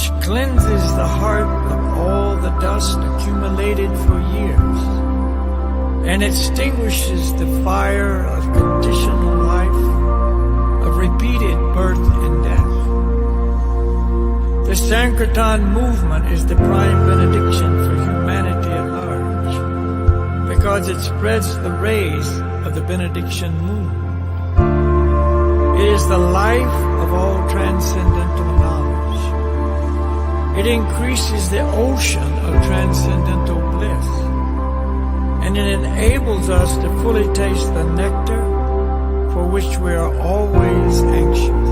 which cleanses the heart of all the dust accumulated for years, and extinguishes the fire of conditional life, of repeated birth and death. The Sankirtan movement is the prime benediction for humanity at large, because it spreads the rays of the benediction moon. It is the life of all transcendental knowledge. It increases the ocean of transcendental bliss, and it enables us to fully taste the nectar for which we are always anxious.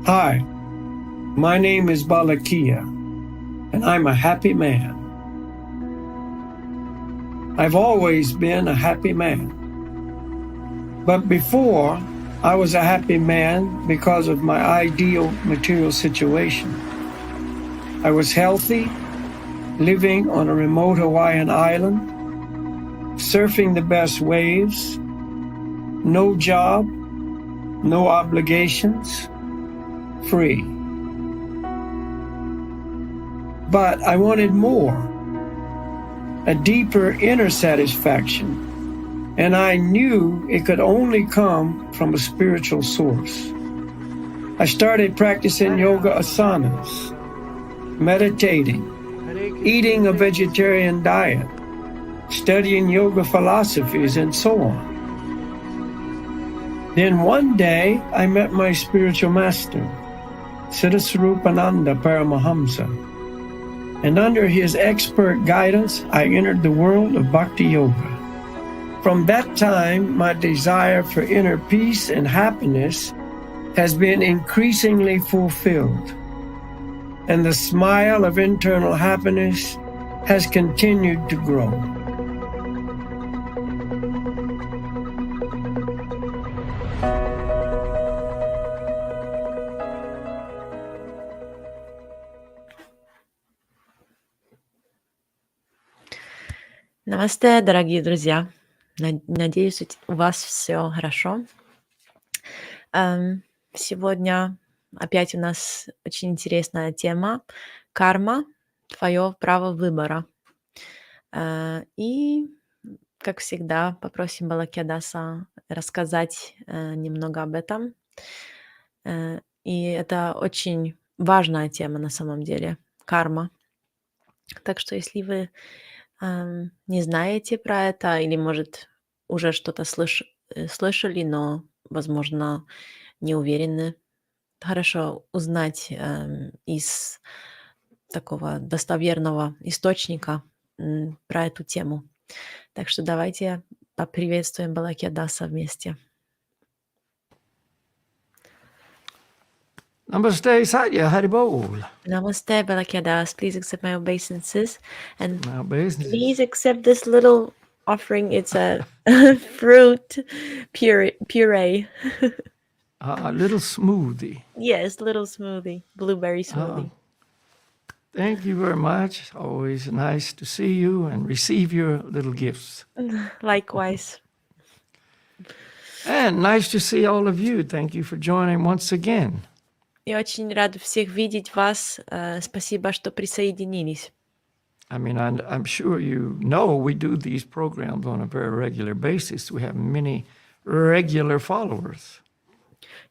Hi, my name is Balakkhilya, and I'm a happy man. I've always been a happy man. But before, I was a happy man because of my ideal material situation. I was healthy, living on a remote Hawaiian island, surfing the best waves, no job, no obligations, free. But I wanted more, a deeper inner satisfaction, and I knew it could only come from a spiritual source. I started practicing yoga asanas, meditating, eating a vegetarian diet, studying yoga philosophies, and so on. Then one day, I met my spiritual master, Siddhaswarupananda Paramahamsa, and under his expert guidance, I entered the world of Bhakti Yoga. From that time, my desire for inner peace and happiness has been increasingly fulfilled, and the smile of internal happiness has continued to grow. Намасте, дорогие друзья. Надеюсь, у вас все хорошо. Сегодня опять у нас очень интересная тема «Карма. Твое право выбора». И, как всегда, попросим Балакхилья даса рассказать немного об этом. И это очень важная тема на самом деле – карма. Так что если вы не знаете про это или, может, уже что-то слышали, но, возможно, не уверены, хорошо узнать из такого достоверного источника про эту тему. Так что давайте поприветствуем Балакхилья даса вместе. Namaste, Satya, Haribol. Namaste, Balakkhilya das. Please accept my obeisances. And My business. please accept this little offering. It's a fruit puree. A little smoothie. Yes, little smoothie, blueberry smoothie. Thank you very much. Always nice to see you and receive your little gifts. Likewise. And nice to see all of you. Thank you for joining once again. Я очень рада всех видеть вас. Спасибо, что присоединились. I mean, I'm sure you know we do these programs on a very regular basis. We have many regular followers.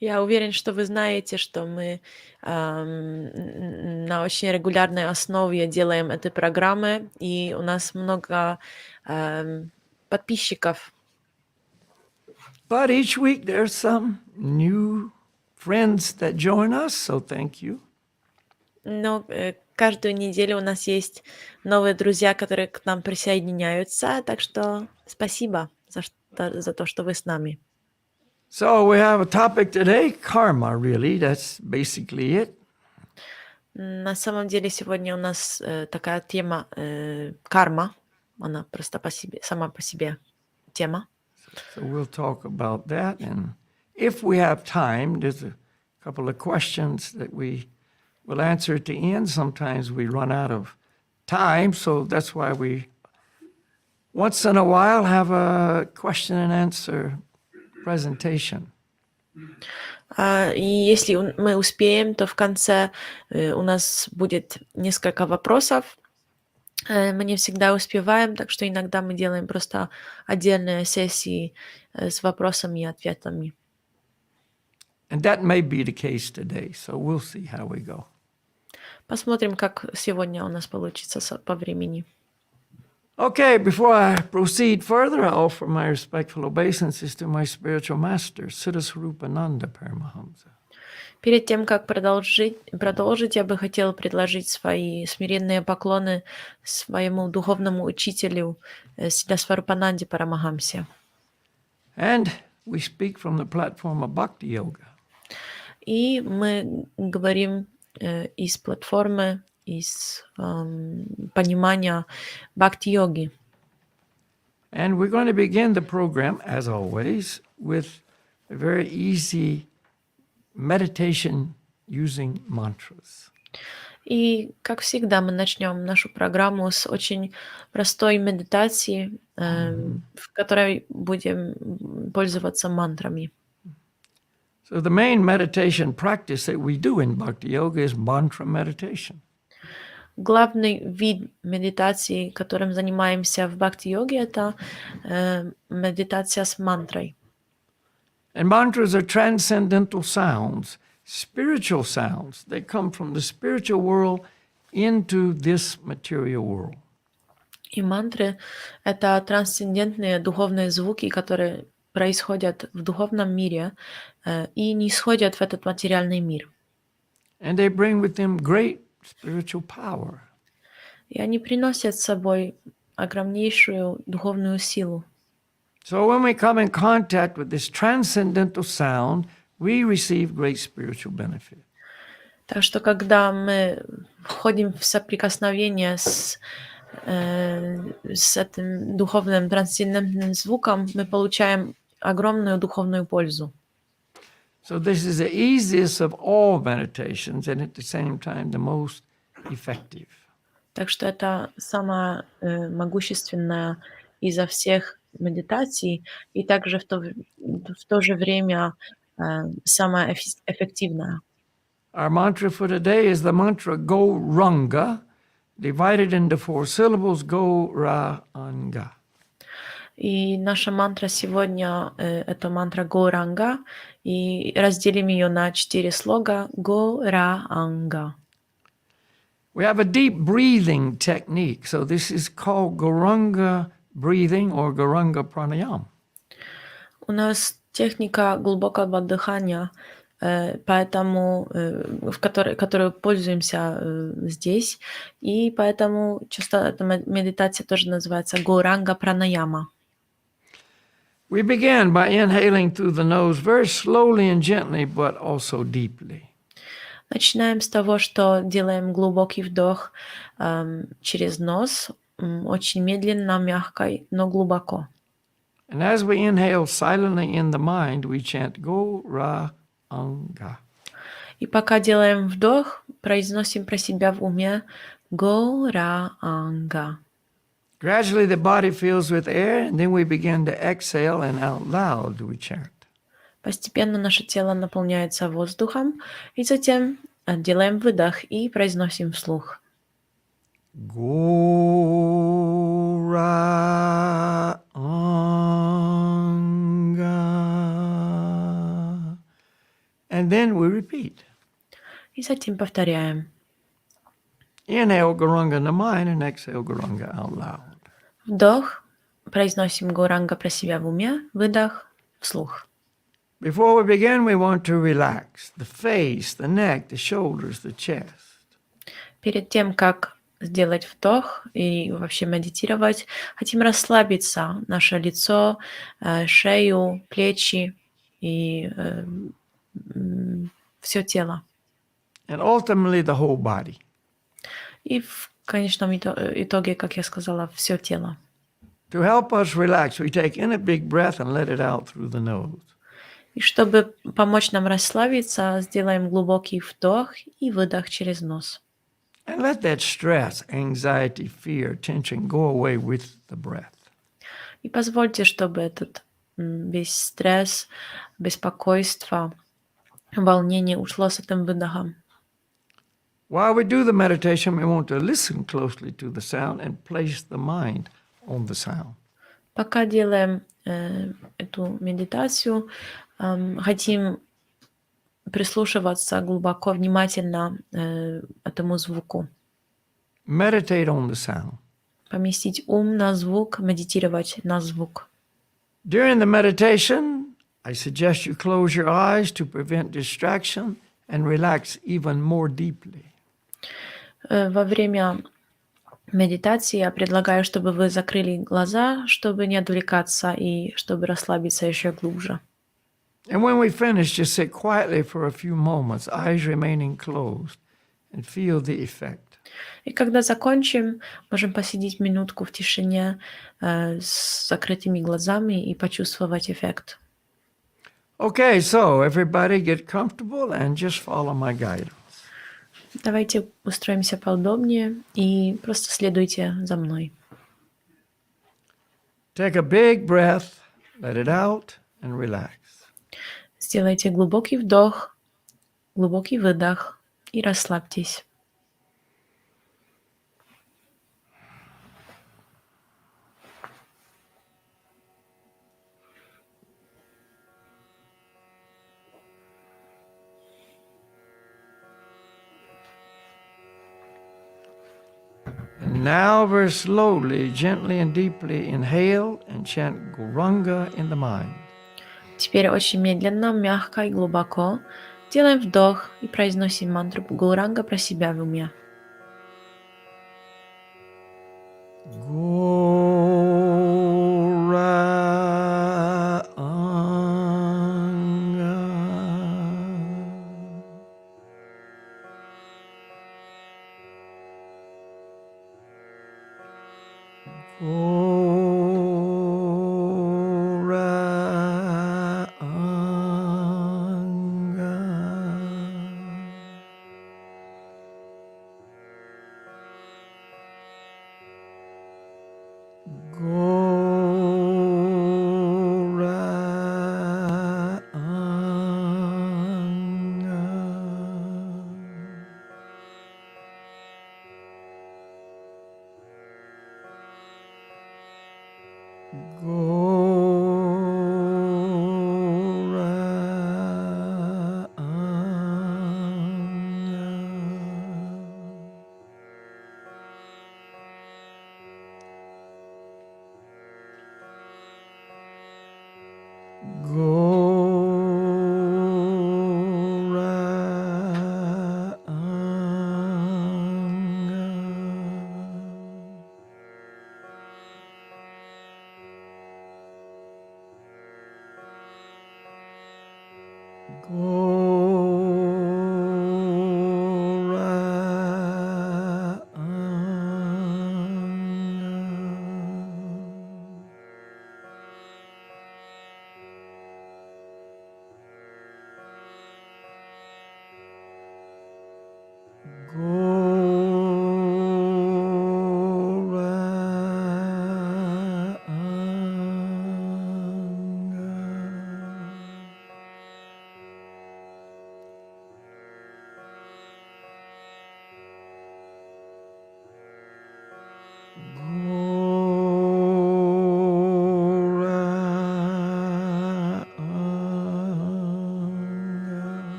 Я уверен, что вы знаете, что мы на очень регулярной основе делаем эти программы, и у нас много подписчиков. But each week there's some new friends that join us, so thank you. Но каждую неделю у нас есть новые друзья, которые к нам присоединяются, так что спасибо за то, что вы с нами. So we have a topic today, karma, really. That's basically it. На самом деле сегодня у нас такая тема карма. Она просто сама по себе тема. So we'll talk about that. And if we have time, there's a couple of questions that we will answer at the end. Sometimes we run out of time, so that's why we once in a while have a question and answer presentation. И если мы успеем, то в конце у нас будет несколько вопросов. Мы не всегда успеваем, так что иногда мы делаем просто отдельные сессии с вопросами и ответами. And that may be the case today, so we'll see how we go. Посмотрим, как сегодня у нас получится по времени. Okay, before I proceed further, I offer my respectful obeisances to my spiritual master, Siddhaswarupananda Paramahamsa. Перед тем, как продолжить, я бы хотела предложить свои смиренные поклоны своему духовному учителю Сиддхасварупананде Парамахамсе. And we speak from the platform of Bhakti Yoga. И мы говорим из платформы, из понимания бхакти-йоги. And we're going to begin the program, as always, with a very easy meditation using mantras. И, как всегда, мы начнем нашу программу с очень простой медитации, в которой будем пользоваться мантрами. So the main meditation practice that we do in Bhakti Yoga is mantra meditation. Главный вид медитации, которым занимаемся в бхакти-йоге, это медитация с мантрой. And mantras are transcendental sounds, spiritual sounds. They come from the spiritual world into this material world. И мантры — это трансцендентные духовные звуки, которые происходят в духовном мире и не исходят в этот материальный мир. And they bring with them great spiritual power. И они приносят с собой огромнейшую духовную силу. So when we come in contact with this transcendental sound, we receive great spiritual benefit. Так что, когда мы входим в соприкосновение с этим духовным трансцендентным звуком, мы получаем огромную духовную пользу. So this is the easiest of all meditations and at the same time the most effective. Так что это самая могущественная изо всех медитаций и также в то же время самая эффективная. Our mantra for today is the mantra Goranga, divided into 4 syllables, Goranga. И наша мантра сегодня это мантра Горанга, и разделим ее на 4 слога Горанга. We have a deep breathing technique, so this is called Goranga breathing or Goranga pranayama. У нас техника глубокого дыхания, поэтому которую пользуемся здесь, и поэтому часто эта медитация тоже называется Горанга пранаяма. We begin by inhaling through the nose very slowly and gently, but also deeply. Начинаем с того, что делаем глубокий вдох через нос, очень медленно, мягко, но глубоко. And as we inhale silently in the mind, we chant Goranga. И пока делаем вдох, произносим про себя в уме Горанга. Gradually the body fills with air, and then we begin to exhale, and out loud we chant. Постепенно наше тело наполняется воздухом, и затем делаем выдох и произносим вслух. Goranga. And then we repeat. И затем повторяем. Inhale Goranga in the mind and exhale Goranga out loud. Вдох, произносим Горанга про себя в уме, выдох вслух. Before we begin, we want to relax the face, the neck, the shoulders, the chest. Перед тем, как сделать вдох и вообще медитировать, хотим расслабиться наше лицо, шею, плечи и все тело. And ultimately the whole body. И в конечном итоге, как я сказала, все тело. To help us relax, we take in a big breath and let it out through the nose. И чтобы помочь нам расслабиться, сделаем глубокий вдох и выдох через нос. And let that stress, anxiety, fear, tension go away with the breath. И позвольте, чтобы этот весь стресс, беспокойство, волнение ушло с этим выдохом. While we do the meditation, we want to listen closely to the sound and place the mind on the sound. Пока делаем эту медитацию, хотим прислушиваться глубоко, внимательно этому звуку. Meditate on the sound. Поместить ум на звук, медитировать на звук. During the meditation, I suggest you close your eyes to prevent distraction and relax even more deeply. Во время медитации я предлагаю, чтобы вы закрыли глаза, чтобы не отвлекаться и чтобы расслабиться еще глубже. And when we finish, just sit quietly for a few moments, eyes remaining closed, and feel the effect. И когда закончим, можем посидеть минутку в тишине с закрытыми глазами и почувствовать эффект. Okay, so everybody get comfortable and just follow my guidance. Давайте устроимся поудобнее и просто следуйте за мной. Take a big breath, let it out, and relax. Сделайте глубокий вдох, глубокий выдох и расслабьтесь. And now very slowly, gently and deeply inhale and chant Goranga in the mind. Теперь очень медленно, мягко и глубоко делаем вдох и произносим мантру Горанга про себя в уме.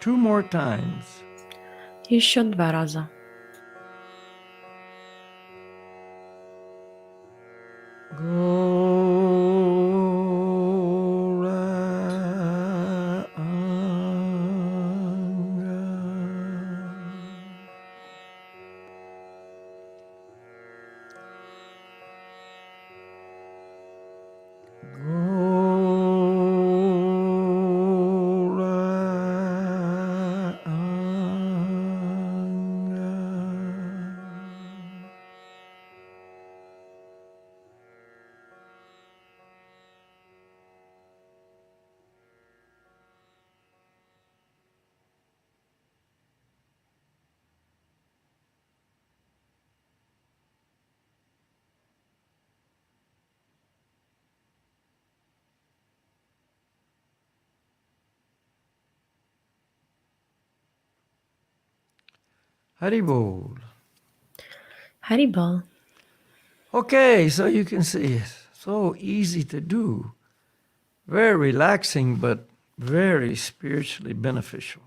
Two more times. Еще 2 раза. Haribol. Харибол. Okay, so you can see it's so easy to do. Very relaxing, but very spiritually beneficial.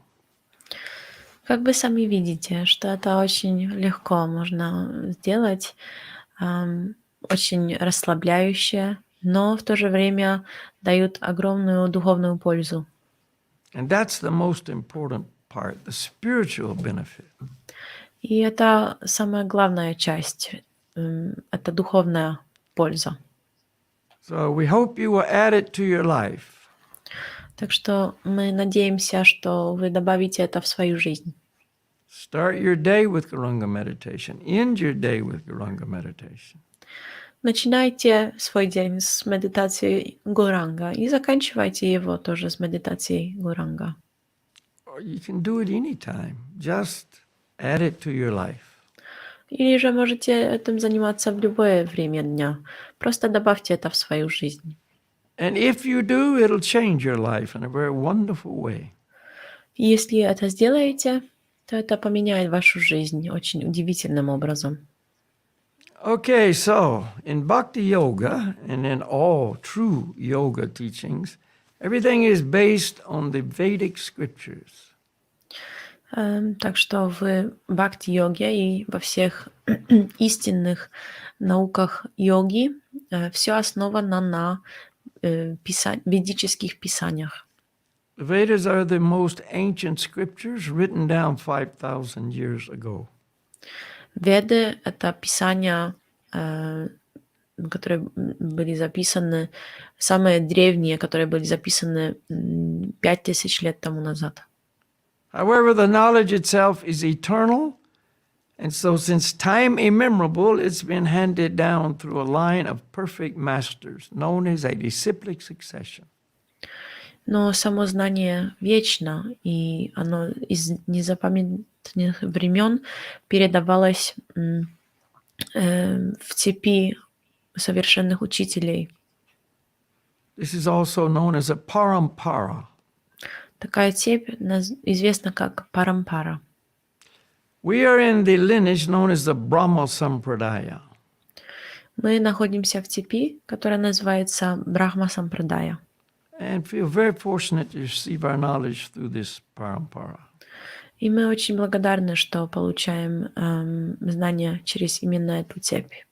Как вы сами видите, что это очень легко можно сделать, очень расслабляющее, но в то же время дают огромную духовную пользу. And that's the most important part, the spiritual benefit. И это самая главная часть, это духовная польза. So we hope you will add it to your life. Так что мы надеемся, что вы добавите это в свою жизнь. Start your day with Goranga meditation. End your day with Goranga meditation. Начинайте свой день с медитации Горанга и заканчивайте его тоже с медитацией Горанга. Or you can do it anytime. Just add it to your life. Или же можете этим заниматься в любое время дня. Просто добавьте это в свою жизнь. And if you do, it'll change your life in a very wonderful way. И если это сделаете, то это поменяет вашу жизнь очень удивительным образом. Okay, so in Bhakti Yoga and in all true yoga teachings, everything is based on the Vedic scriptures. Так что в бхакти-йоге и во всех истинных науках йоги все основано на ведических писаниях. The Vedas are the most ancient scriptures written down 5,000 years ago. Веды — это писания, которые были записаны, самые древние, которые были записаны 5000 лет тому назад. However, the knowledge itself is eternal, and so since time immemorable, it's been handed down through a line of perfect masters, known as a disciplic succession. Но само знание вечно, и оно из незапамятных времен передавалось в цепи совершенных учителей. This is also known as a parampara. Такая цепь известна как парампара. We are in the lineage known as the Brahma Sampradaya. Мы находимся в цепи, которая называется Брахма Сампрадая. And feel very fortunate to receive our knowledge through this parampara. И мы очень благодарны, что получаем знания через именно эту цепь.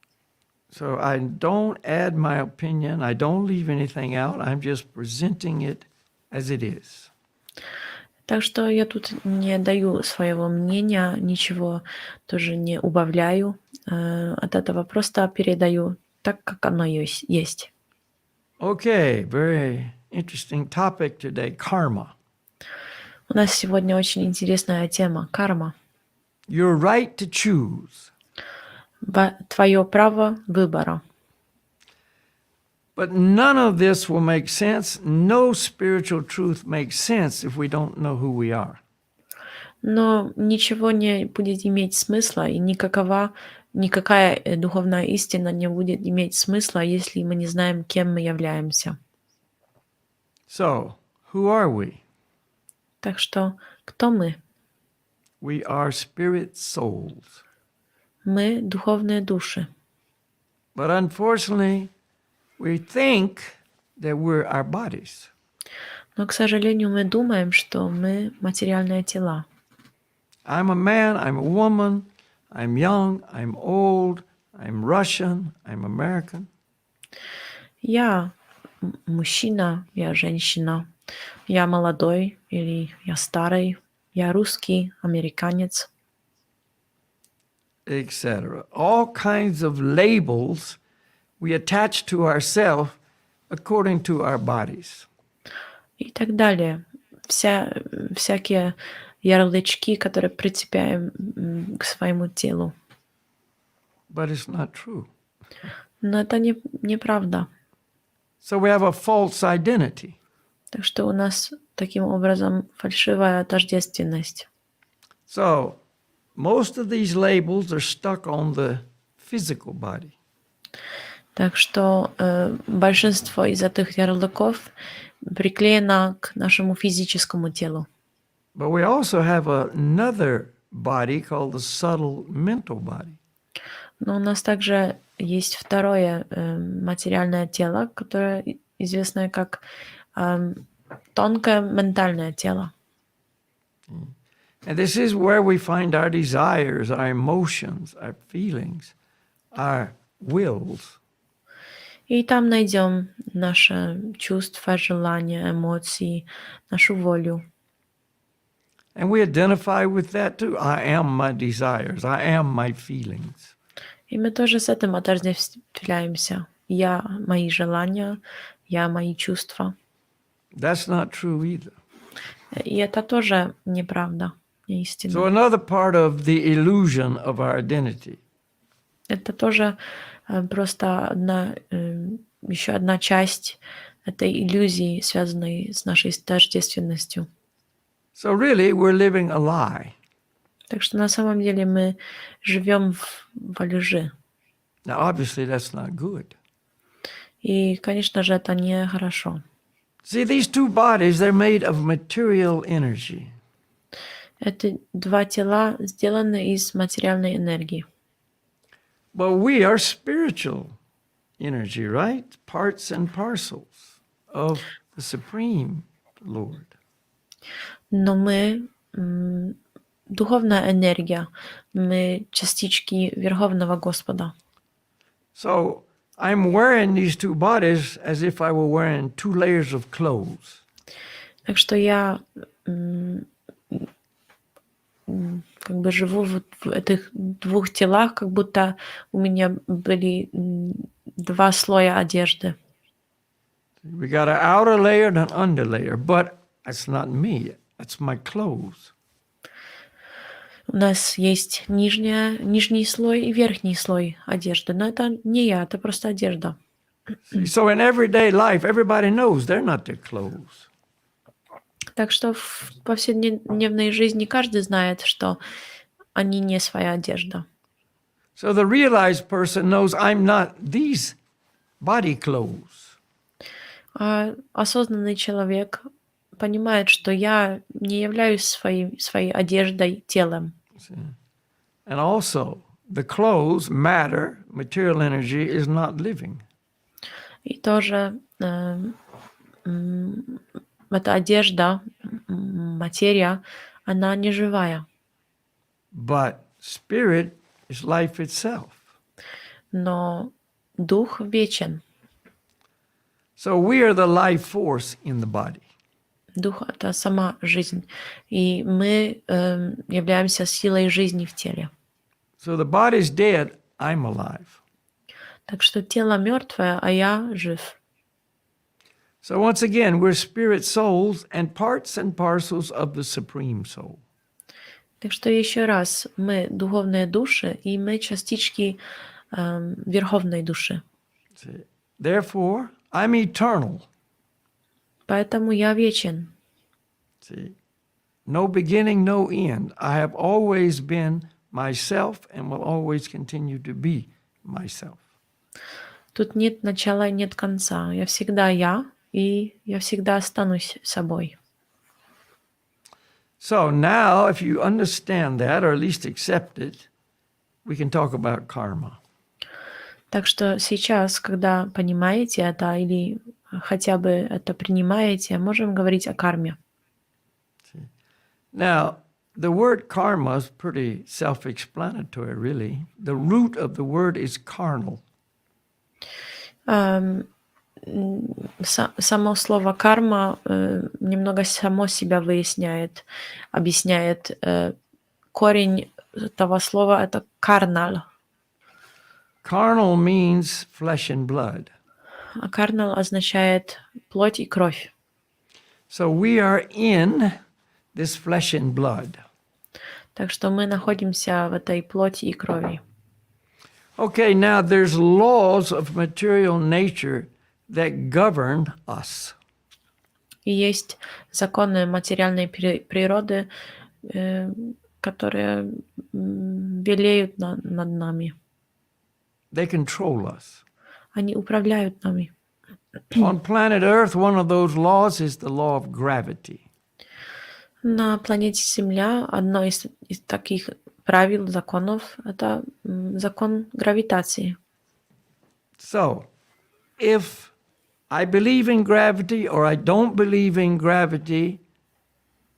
So I don't add my opinion, I don't leave anything out, I'm just presenting it as it is. Так что я тут не даю своего мнения, ничего тоже не убавляю от этого, просто передаю так, как оно есть. Okay, very interesting topic today, karma. У нас сегодня очень интересная тема — карма. Your right to choose. Твое право выбора. But none of this will make sense. No spiritual truth makes sense if we don't know who we are. Но ничего не будет иметь смысла, и никакая духовная истина не будет иметь смысла, если мы не знаем, кем мы являемся. So, who are we? Так что кто мы? We are spirit souls. Мы духовные души. But unfortunately, we think that we're our bodies. Но, к сожалению, мы думаем, что мы материальные тела. I'm a man, I'm a woman, I'm young, I'm old, I'm Russian, I'm American. Я мужчина, я женщина, я молодой или я старый, я русский, американец. Etc. All kinds of labels we attach to ourselves according to our bodies. И так далее. Всякие ярлычки, которые прицепляем к своему телу. But it's not true. Но это неправда. So we have a false identity. Так что у нас таким образом фальшивая тождественность. So most of these labels are stuck on the physical body. Так что большинство из этих ярлыков приклеено к нашему физическому телу. But we also have another body called the subtle mental body. Но у нас также есть второе материальное тело, которое известно как тонкое ментальное тело. And this is where we find our desires, our emotions, our feelings, our wills. И там найдем наши чувства, желания, эмоции, нашу волю. And we identify with that too. I am my desires. I am my feelings. И мы тоже с этим отождествляемся. Я мои желания, я мои чувства. That's not true either. И это тоже неправда, не истина. So another part of the illusion of our identity. Это тоже просто еще одна часть этой иллюзии, связанной с нашей тождественностью. So really, we're living a lie. Так что на самом деле мы живем во лжи. Now, obviously, that's not good. И, конечно же, это не хорошо. See, these two bodies, they're made of material energy. Эти два тела сделаны из материальной энергии. But we are spiritual energy, right? Parts and parcels of the Supreme Lord. Но мы духовная энергия, мы частички Верховного Господа. So I'm wearing these two bodies as if I were wearing two layers of clothes. Так что я как бы живу в этих двух телах, как будто у меня были два слоя одежды. We got an outer layer and an under layer, but that's not me. That's my clothes. У нас есть нижний слой и верхний слой одежды, но это не я, это просто одежда. So in everyday life, everybody knows they're not their clothes. Так что в повседневной жизни каждый знает, что они не своя одежда. So the realized person knows I'm not these body clothes. А осознанный человек понимает, что я не являюсь своей одеждой, телом. And also, the clothes, matter, material energy is not living. И тоже эта одежда, материя, она не живая. But spirit is life itself. Но дух вечен. So we are the life force in the body. Дух — это сама жизнь. И мы являемся силой жизни в теле. So the body's dead, I'm alive. Так что тело мертвое, а я жив. So once again, we're spirit souls and parts and parcels of the Supreme Soul. Так что еще раз, мы духовные души, и мы частички верховной души. Therefore, I'm eternal. Поэтому я вечен. See, no beginning, no end. I have always been myself and will always continue to be myself. Тут нет начала и нет конца. Я всегда я, и я всегда останусь собой. So now, if you understand that, or at least accept it, we can talk about karma. Так что сейчас, когда понимаете это или хотя бы это принимаете, можем говорить о карме. Now, the word karma is pretty self-explanatory, really. The root of the word is carnal. Само слово карма немного само себя объясняет. Корень этого слова — это карнал. Carnal means flesh and blood. А карнал означает плоть и кровь. So we are in this flesh and blood. Так что мы находимся в этой плоти и крови. Okay, now there's laws of material nature that govern us. И есть законы материальной природы, которые велеют над нами. They control us. Они управляют нами. On planet Earth, one of those laws is the law of gravity. На планете Земля одно из таких правил, законов — это закон гравитации. So, if I believe in gravity or I don't believe in gravity,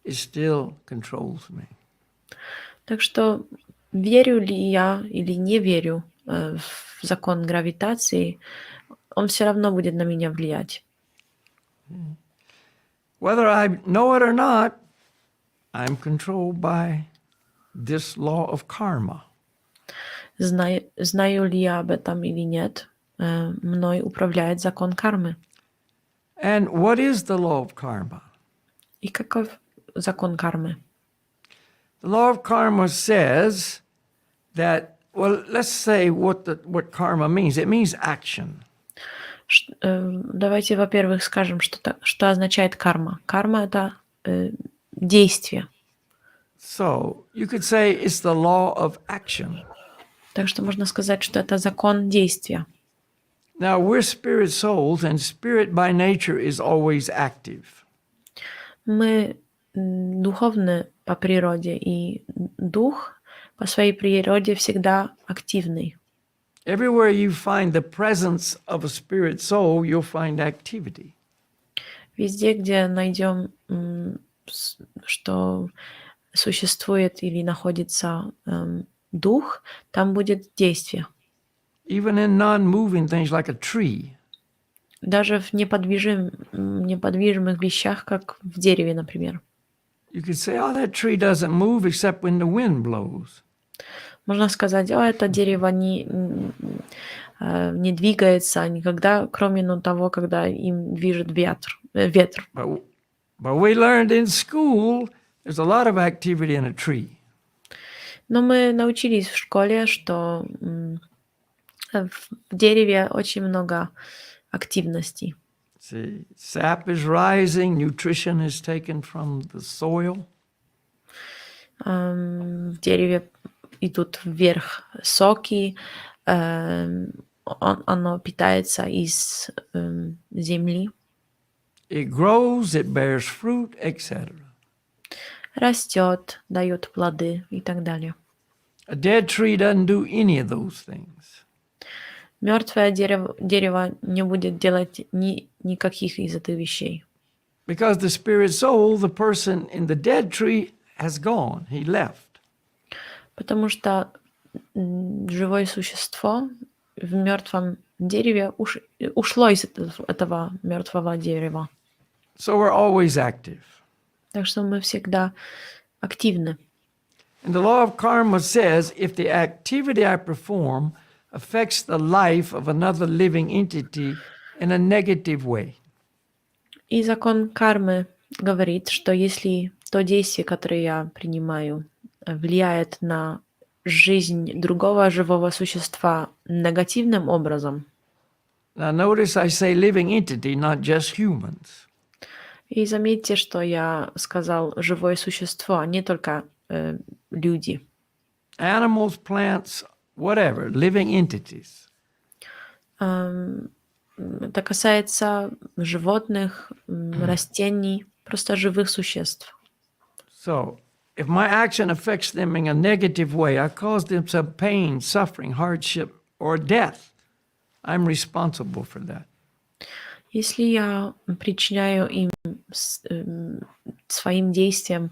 it still controls me. Так что верю ли я или не верю в закон гравитации, он все равно будет на меня влиять. Whether I know it or not, I'm controlled by this law of karma. Знаю ли я об этом или нет, мной управляет закон кармы. And what is the law of karma? И каков закон кармы? The law of karma says that, well, let's say what karma means. It means action. Давайте, во-первых, скажем, что означает карма. Карма — это действие. So you could say it's the law of action. Так что можно сказать, что это закон действия. Now we're spirit souls, and spirit by nature is always active. Мы духовны по природе, и дух по своей природе всегда активный. Everywhere you find the presence of a spirit soul, you'll find activity. Везде, где найдем, что существует или находится дух, там будет действие. Even in non-moving things like a tree. Даже в неподвижимых вещах, как в дереве, например. You could say, oh, that tree doesn't move except when the wind blows. Можно сказать, это дерево не двигается никогда, кроме того, когда им движет ветер. But we learned in school there's a lot of activity in a tree. Но мы научились в школе, что в дереве очень много активностей. See, sap is rising, nutrition is taken from the soil. В дереве идут вверх соки, оно питается из земли. It grows, it bears fruit, etc. Растет, дает плоды и так далее. A dead tree doesn't do any of those things. Мертвое дерево не будет делать никаких из этих вещей. Because the spirit soul, the person in the dead tree, has gone. He left. Потому что живое существо в мертвом дереве ушло из этого мертвого дерева. So we're always active. Так что мы всегда активны. And the law of karma says if the activity I perform affects the life of another living entity in a negative way. И закон кармы говорит, что если то действие, которое я принимаю, влияет на жизнь другого живого существа негативным образом. Now notice I say living entity, not just humans. И заметьте, что я сказал живое существо, а не только люди. Animals, plants, whatever, living entities. Это касается животных, растений, просто живых существ. So, if my action affects them in a negative way, I cause them some pain, suffering, hardship, or death, I'm responsible for that. Если я причиняю им своим действием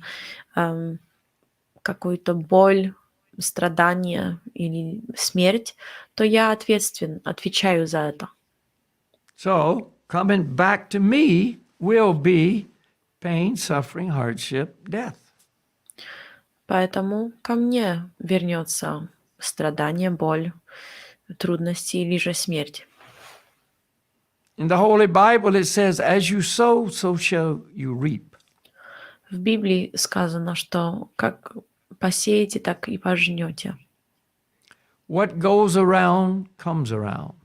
какую-то боль, страдание или смерть, то я отвечаю за это. So, coming back to me will be pain, suffering, hardship, death. Поэтому ко мне вернется страдание, боль, трудности или же смерть. In the Holy Bible it says, as you sow, so shall you reap. В Библии сказано, что как посеете, так и пожнете. What goes around comes around.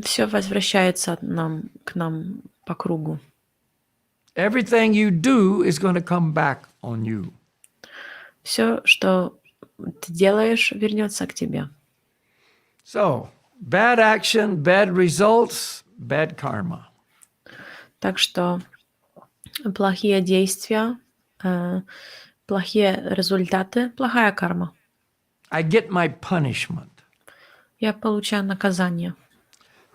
Все возвращается к нам по кругу. Everything you do is going to come back on you. Все, что ты делаешь, вернется к тебе. So, bad action, bad results, bad karma. Так что Плохие действия, плохие результаты, плохая карма. I get my punishment. Я получаю наказание.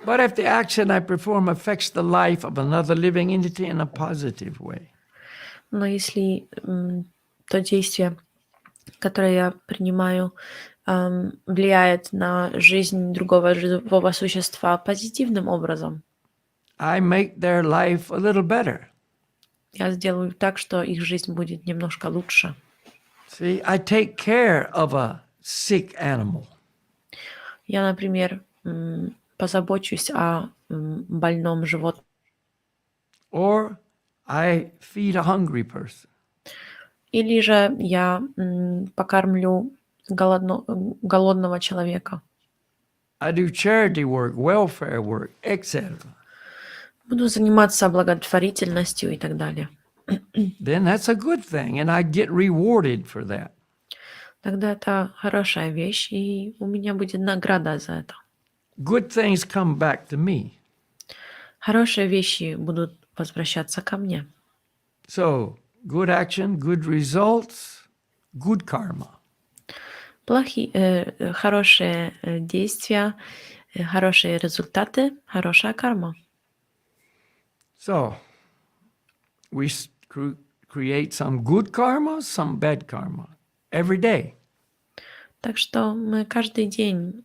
But if the action I perform affects the life of another living entity in a positive way, Но если то действие, которое я принимаю, влияет на жизнь другого живого существа позитивным образом, I make their life a little better. я сделаю так, что их жизнь будет немножко лучше. See, I take care of a sick animal. Я, например, позабочусь о больном животном. Or I feed a hungry person. Или же я покормлю голодного человека. I do charity work, welfare work, etc. Буду заниматься благотворительностью и так далее. Then that's a good thing, and I get rewarded for that. Тогда это хорошая вещь, и у меня будет награда за это. Good things come back to me. Хорошие вещи будут возвращаться ко мне. So, good action, good results, good karma. Хорошие действия, хорошие результаты, хорошая карма. So, we create some good karma, some bad karma every day. Так что мы каждый день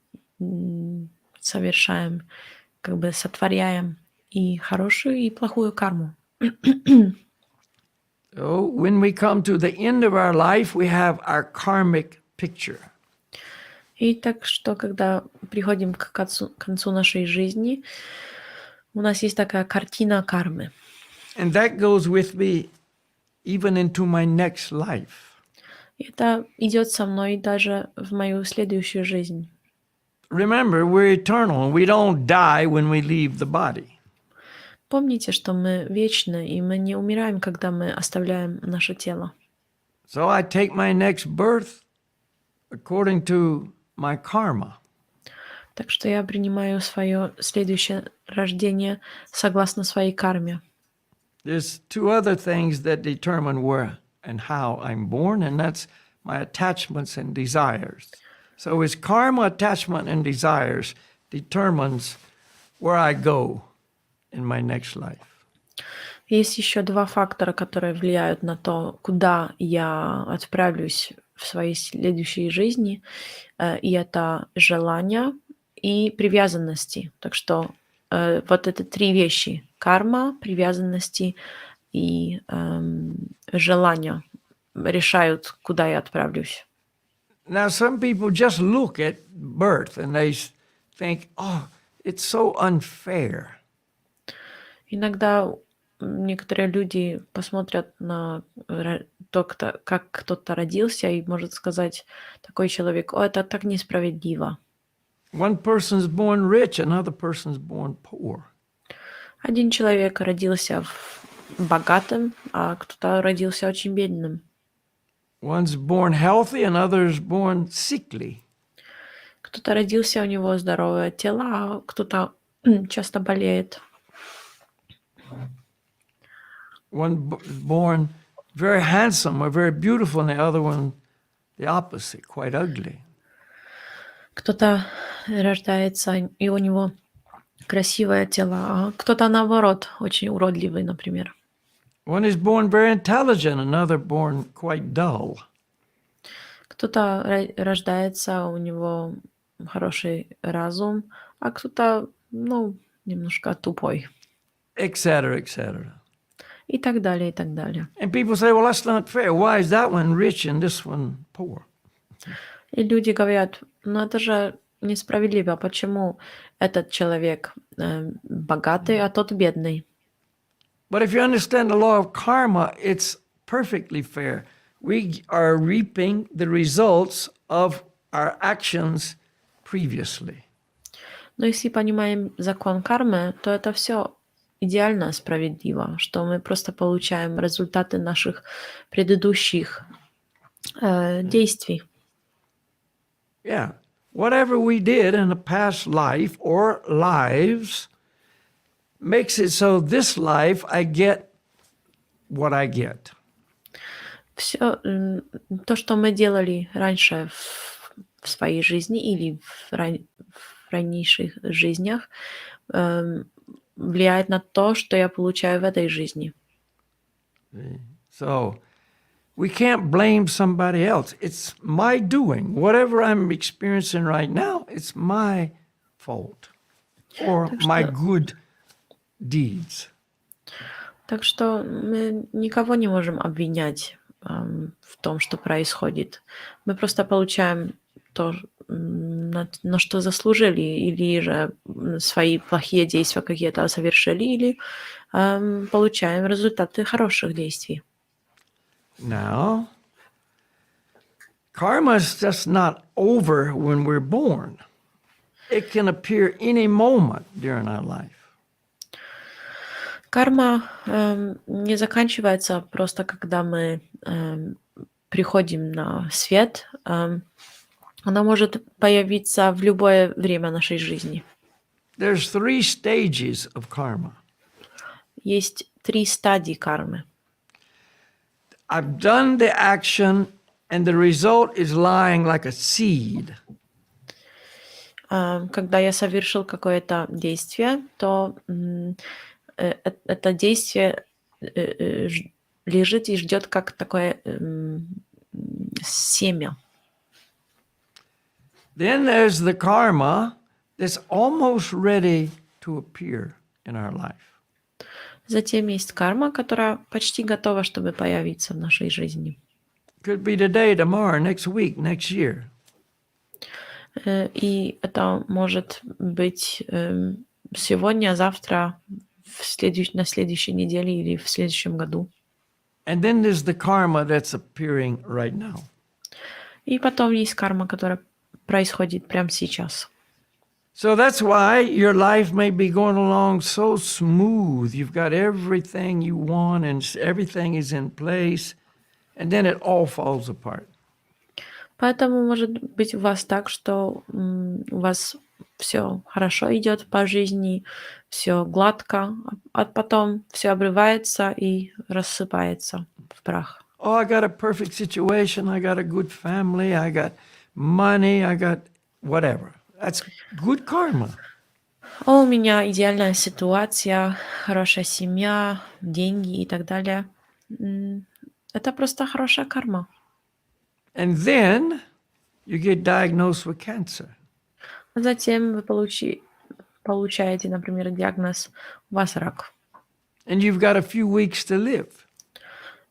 совершаем, сотворяем и хорошую, и плохую карму. So, when we come to the end of our life, we have our karmic picture. И так что, когда приходим к концу нашей жизни, у нас есть такая картина кармы. And that goes with me even into my next life. Это идет со мной даже в мою следующую жизнь. Remember, we're eternal, and we don't die when we leave the body. Помните, что мы вечны, и мы не умираем, когда мы оставляем наше тело. So I take my next birth according to my karma. Так что я принимаю свое следующее рождение согласно своей карме. There's two other things that determine where and how I'm born, and that's my attachments and desires. So it's karma, attachment, and desires determines where I go in my next life. Есть еще два фактора, которые влияют на то, куда я отправлюсь в своей следующей жизни, и это желания и привязанности. Так что вот это три вещи: карма, привязанности и желания решают, куда я отправлюсь. Now, some people just look at birth and they think, oh, it's so unfair. Иногда некоторые люди посмотрят на то, как кто-то родился, и может сказать такой человек: «О, это так несправедливо». One person's born rich, another person's born poor. Один человек родился богатым, а кто-то родился очень бедным. One's born healthy, another's born sickly. Кто-то родился, у него здоровое тело, а кто-то часто болеет. One born very handsome or very beautiful, and the other one the opposite, quite ugly. Кто-то рождается, и у него красивое тело, а кто-то, наоборот, очень уродливый, например. One is born very intelligent, another born quite dull. Кто-то рождается, у него хороший разум, а кто-то, немножко тупой. Etc., etc. И так далее, и так далее. And people say, well, that's not fair. Why is that one rich and this one poor? И люди говорят: это же несправедливо. Почему этот человек богатый, а тот бедный? But if you understand the law of karma, it's perfectly fair. We are reaping the results of our actions previously. Но если понимаем закон кармы, то это все идеально справедливо, что мы просто получаем результаты наших предыдущих действий. Yeah. Whatever we did in a past life or lives makes it so this life I get what I get. Все то, что мы делали раньше в своей жизни или в раннейших жизнях, эм, влияет на то, что я получаю в этой жизни. So we can't blame somebody else. It's my doing. Whatever I'm experiencing right now, it's my fault or Так my что good deeds. Так что мы никого не можем обвинять, в том, что происходит. Мы просто получаем то, на что заслужили, или же, свои плохие действия какие-то совершили, или, получаем результаты хороших действий. Now, karma is just not over when we're born. It can appear any moment during our life. Карма, не заканчивается просто, когда мы, приходим на свет. Она может появиться в любое время нашей жизни. There's 3 stages of karma. Есть 3 стадии кармы. I've done the action and the result is lying like a seed. Когда я совершил какое-то действие, то, это действие, лежит и ждет как такое, семя. Then there's the karma that's almost ready to appear in our life. Затем есть карма, которая почти готова, чтобы появиться в нашей жизни. Could be today, tomorrow, next week, next year. И это может быть, сегодня, завтра, на следующей неделе или в следующем году. And then there's the karma that's appearing right now. И потом есть карма, которая происходит прямо сейчас. So that's why your life may be going along so smooth. You've got everything you want and everything is in place, and then it all falls apart. Поэтому может быть у вас так, что, у вас все хорошо идет по жизни, все гладко, а потом все обрывается и рассыпается в прах. Oh, I got a perfect situation. I got a good family. I got money. I got whatever. That's good karma. А у меня идеальная ситуация, хорошая семья, деньги и так далее. Это просто хорошая карма. And then you get diagnosed with cancer. А затем вы получаете, например, диагноз: у вас рак. And you've got a few weeks to live.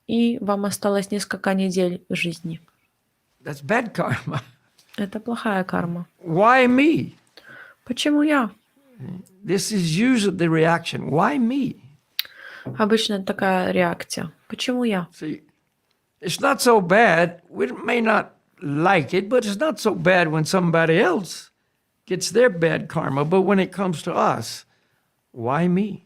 И вам осталось несколько недель жизни. That's bad karma. Это плохая карма. Why me? Почему я? This is usually the reaction. Why me? Обычно такая реакция. Почему я? See, it's not so bad. We may not like it, but it's not so bad when somebody else gets their bad karma. But when it comes to us, why me?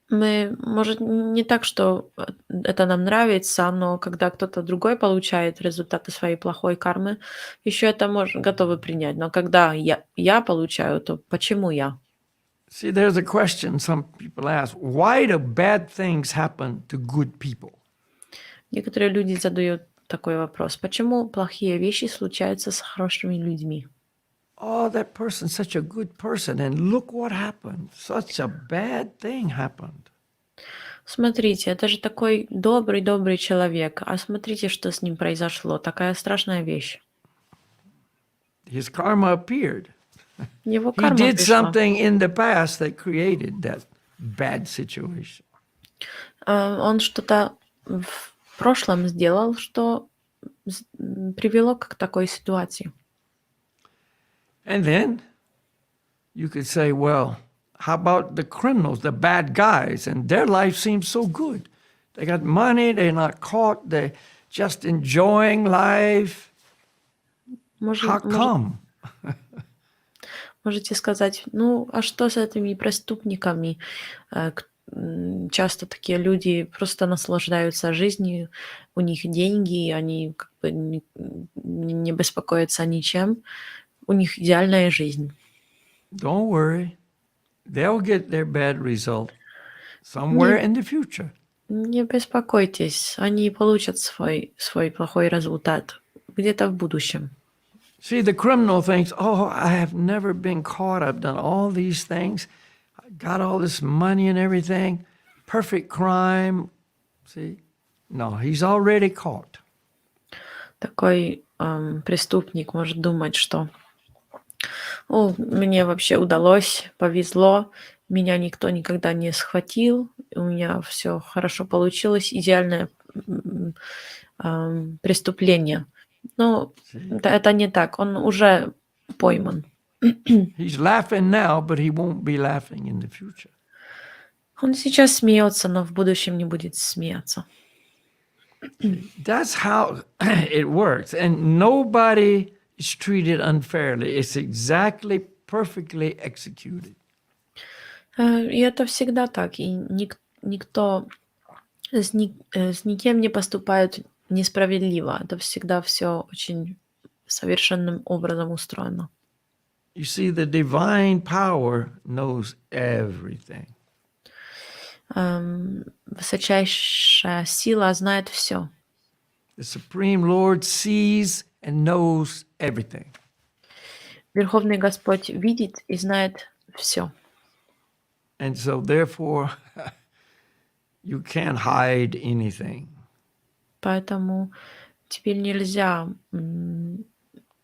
Мы, может, не так, что это нам нравится, но когда кто-то другой получает результаты своей плохой кармы, еще это готовы принять. Но когда я получаю, то почему я? See, there's a question some people ask. Why do bad things happen to good people? Некоторые люди задают такой вопрос. Почему плохие вещи случаются с хорошими людьми? Oh, that person's such a good person, and look what happened. Such a bad thing happened. Смотрите, это же такой добрый человек, а смотрите, что с ним произошло. Такая страшная вещь. His karma appeared. Его He карма did пришла. something in the past that created that bad situation. Он что-то в прошлом сделал, что привело к такой ситуации. And then you could say, well, how about the criminals, the bad guys, and their life seems so good. They got money, they're not caught, they're just enjoying life. How come? Можете сказать, ну, а что с этими преступниками? Часто такие люди просто наслаждаются жизнью, у них деньги, они как бы не беспокоятся о ничем, у них идеальная жизнь. Don't worry. They'll get their bad result somewhere in the future. Не беспокойтесь, они получат свой плохой результат где-то в будущем. See, the criminal thinks, oh, I have never been caught. I've done all these things. I got all this money and everything. Perfect crime. See? No, he's already caught. Такой преступник может думать, что мне вообще удалось, повезло, меня никто никогда не схватил, у меня все хорошо получилось, идеальное преступление. Но это не так, он уже пойман. He's laughing now, but he won't be laughing in the future. Он сейчас смеется, но в будущем не будет смеяться. That's how it works. And nobody is treated unfairly. It's exactly perfectly executed. И это всегда так. И никто с никем не поступает несправедливо. Это всегда все очень совершенным образом устроено. You see, the divine power knows everything. Высочайшая сила знает все. The Supreme Lord sees and knows everything. Верховный Господь видит и знает все. And so therefore, you can't hide anything. Поэтому теперь нельзя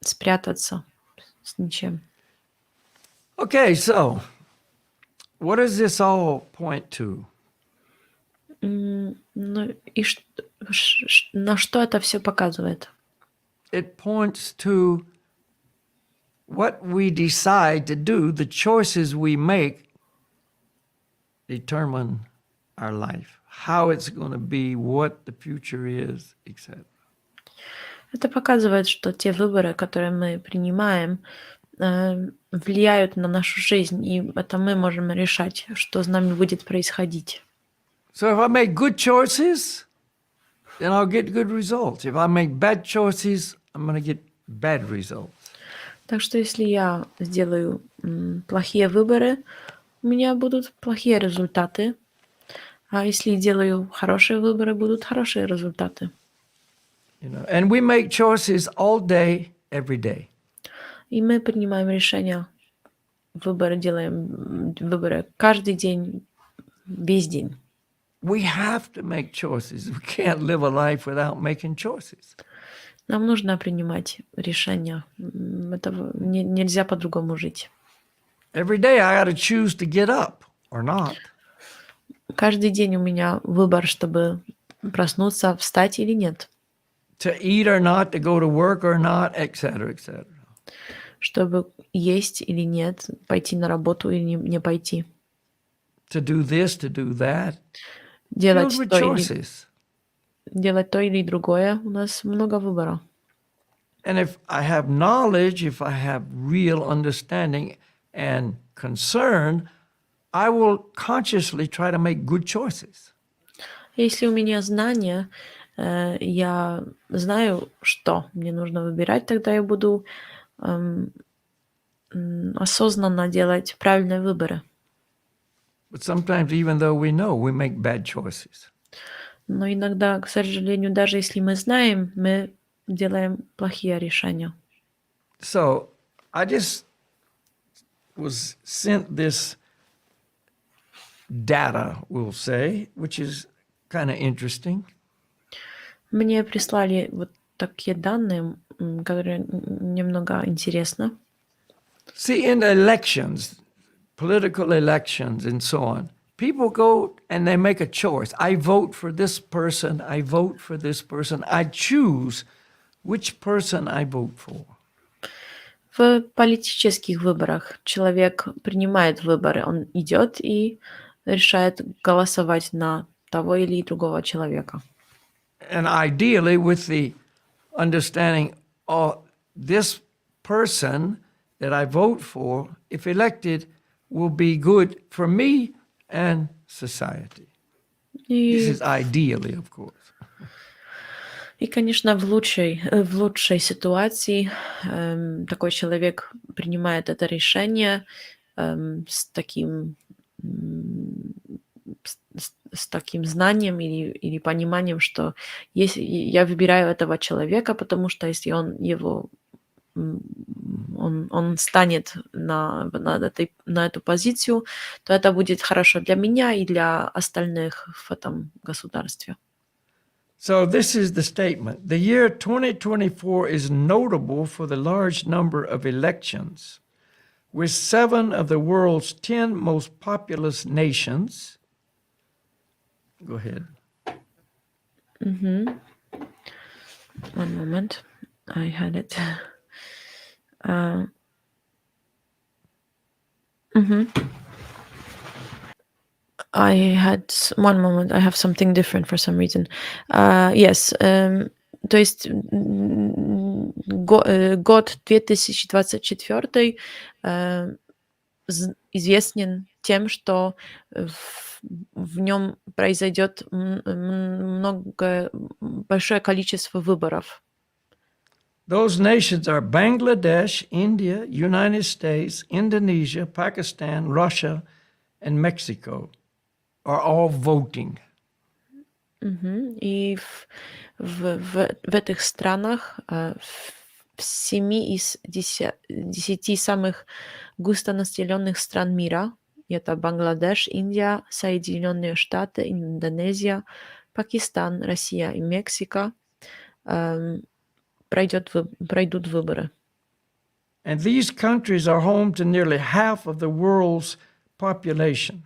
спрятаться с ничем. Okay, so what does this all point to? Ну и на что это все показывает? It points to what we decide to do, the choices we make determine our life, how it's going to be, what the future is, etc. Это показывает, что те выборы, которые мы принимаем, влияют на нашу жизнь, и это мы можем решать, что с нами будет происходить. So if I make good choices, then I'll get good results. If I make bad choices, I'm going to get bad results. Так что если я сделаю плохие выборы, у меня будут плохие результаты. А если делаю хорошие выборы, будут хорошие результаты. And we make choices all day, every day. И мы принимаем решения, выборы делаем, выборы каждый день, весь день. We have to make choices. We can't live a life without making choices. Нам нужно принимать решения. Нельзя по-другому жить. Every day I got to choose to get up or not. Каждый день у меня выбор, чтобы проснуться, встать или нет. To eat or not, to go to work or not, etc., etc. Чтобы есть или нет, пойти на работу или не пойти. To do this, to do that. Делать Filled with то или другое. У нас много выбора. And if I have knowledge, if I have real understanding and concern, I will consciously try to make good choices. Если у меня знания, я знаю, что мне нужно выбирать, тогда я буду осознанно делать правильные выборы. But sometimes, even though we know, we make bad choices. Но иногда, к сожалению, даже если мы знаем, мы делаем плохие решения. So I just was sent this data, we'll say, which is kind of interesting. Мне прислали вот такие данные, которые немного интересны. See, in elections, political elections and so on, people go and they make a choice. I vote for this person. I vote for this person. I choose which person I vote for. В политических выборах человек принимает выборы, он идет и решает голосовать на того или другого человека. And ideally, with the understanding, this person that I vote for, if elected, will be good for me and society. This is ideally, of course. И, конечно, в лучшей ситуации такой человек принимает это решение с таким с таким знанием или пониманием, что если я выбираю этого человека, потому что если он станет на эту позицию, то это будет хорошо для меня и для остальных в этом государстве. So this is the statement. The year 2024 is notable for the large number of elections, with 7 of the world's 10 most populous nations. Go ahead. One moment. I had it. I had one moment. I have something different for some reason. Yes. То есть год 2024 известен тем, что в нем произойдет большое количество выборов. Those nations are Bangladesh, India, United States, Indonesia, Pakistan, Russia, and Mexico are all voting. И в этих странах, в 7 из 10 самых густонаселенных стран мира, это Бангладеш, Индия, Соединенные Штаты, Индонезия, Пакистан, Россия и Мексика, пройдут выборы. And these countries are home to nearly half of the world's population.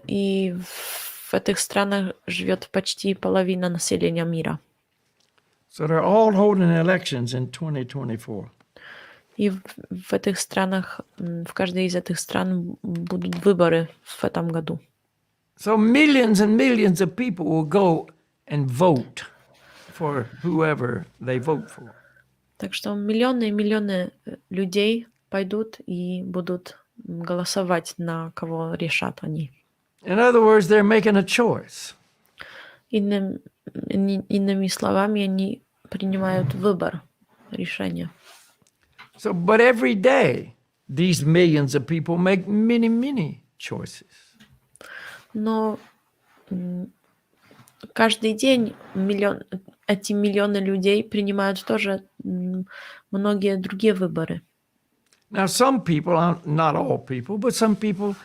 И в этих странах живет почти половина населения мира. So they're all holding elections in 2024. И в этих странах, в каждой из этих стран будут выборы в этом году. So millions and millions of people will go and vote for whoever they vote for. Так что миллионы и миллионы людей пойдут и будут голосовать, на кого решат они. In other words, they're making a choice. Иными словами, они принимают выбор, решение. So, but every day, these millions of people make many, many choices. Но каждый день эти миллионы людей принимают тоже многие другие выборы. Now, some people, not all people, but some people,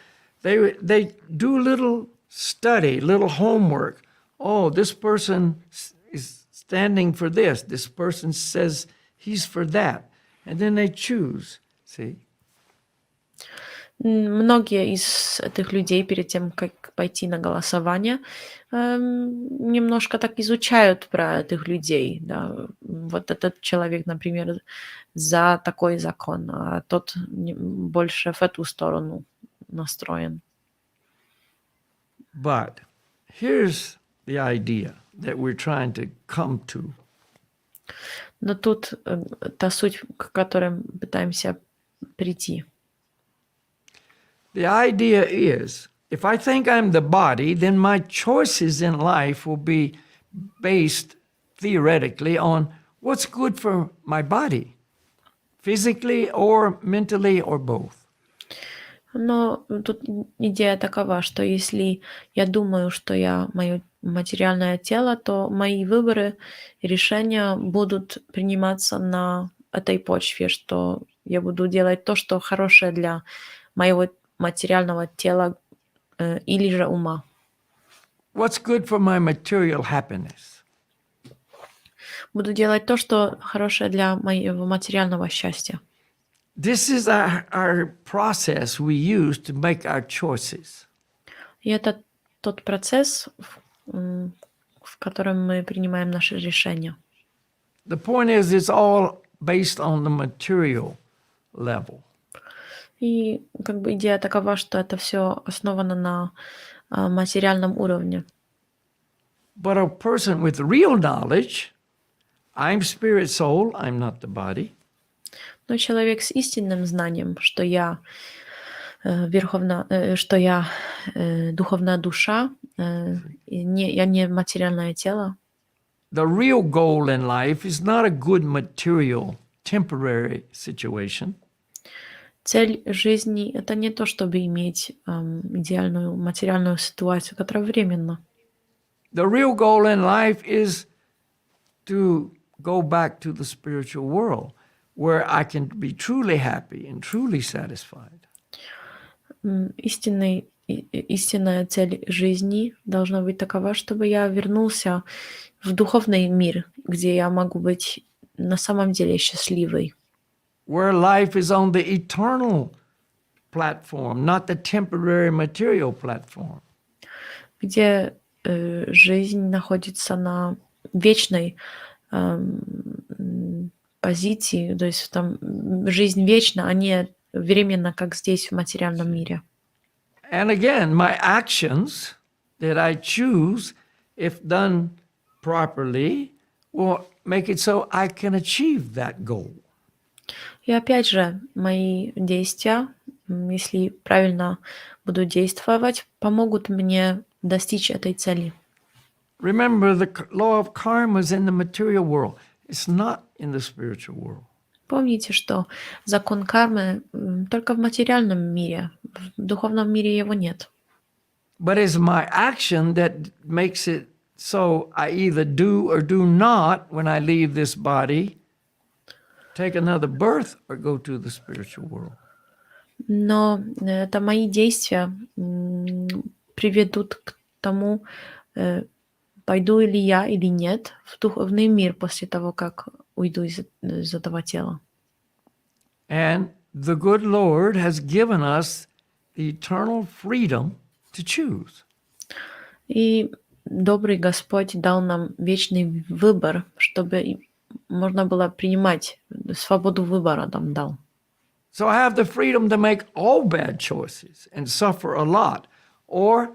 they do little study, little homework. Oh, this person is standing for this. This person says he's for that. And then they choose, see? Многие из этих людей перед тем, как пойти на голосование, немножко так изучают про этих людей. Да. Вот этот человек, например, за такой закон, а тот больше в эту сторону настроен. But here's the idea that we're trying to come to. Но тут та суть, к которой пытаемся прийти. The idea is, if I think I'm the body, then my choices in life will be based theoretically on what's good for my body, physically or mentally or both. Но тут идея такова, что если я думаю, что я мое материальное тело, то мои выборы и решения будут приниматься на этой почве, что я буду делать то, что хорошее для моего материального тела или же ума. What's good for my material happiness? Буду делать то, что хорошее для моего материального счастья. This is our process we use to make our choices. И это тот процесс, в котором мы принимаем наши решения. The point is, it's all based on the material level. И как бы идея такова, что это все основано на материальном уровне. But a person with real knowledge, I'm spirit soul, I'm not the body. Но человек с истинным знанием, что я духовная душа, я не материальное тело. The real goal in life is not a good material, temporary situation. Цель жизни — это не то, чтобы иметь идеальную материальную ситуацию, которая временна. The real goal in life is to go back to the spiritual world where I can be truly happy and truly satisfied. Истинная цель жизни должна быть такова, чтобы я вернулся в духовный мир, где я могу быть на самом деле счастливой, Where life is on the eternal platform, not the temporary material platform. где жизнь находится на вечной позиции, то есть там жизнь вечна, а не временно, как здесь в материальном мире. And again, my actions that I choose, if done properly, will make it so I can achieve that goal. И опять же, мои действия, если правильно буду действовать, помогут мне достичь этой цели. Remember, the law of karma is in the material world. It's not in the spiritual world. Помните, что закон кармы только в материальном мире, в духовном мире его нет. But it's my action that makes it so I either do or do not when I leave this body, take another birth, or go to the spiritual world. Но это мои действия приведут к тому, пойду ли я или нет в духовный мир после того, как уйду из этого тела. And the good Lord has given us the eternal freedom to choose. И добрый Господь дал нам вечный выбор, чтобы можно было принимать, свободу выбора нам дал. So I have the freedom to make all bad choices and suffer a lot, or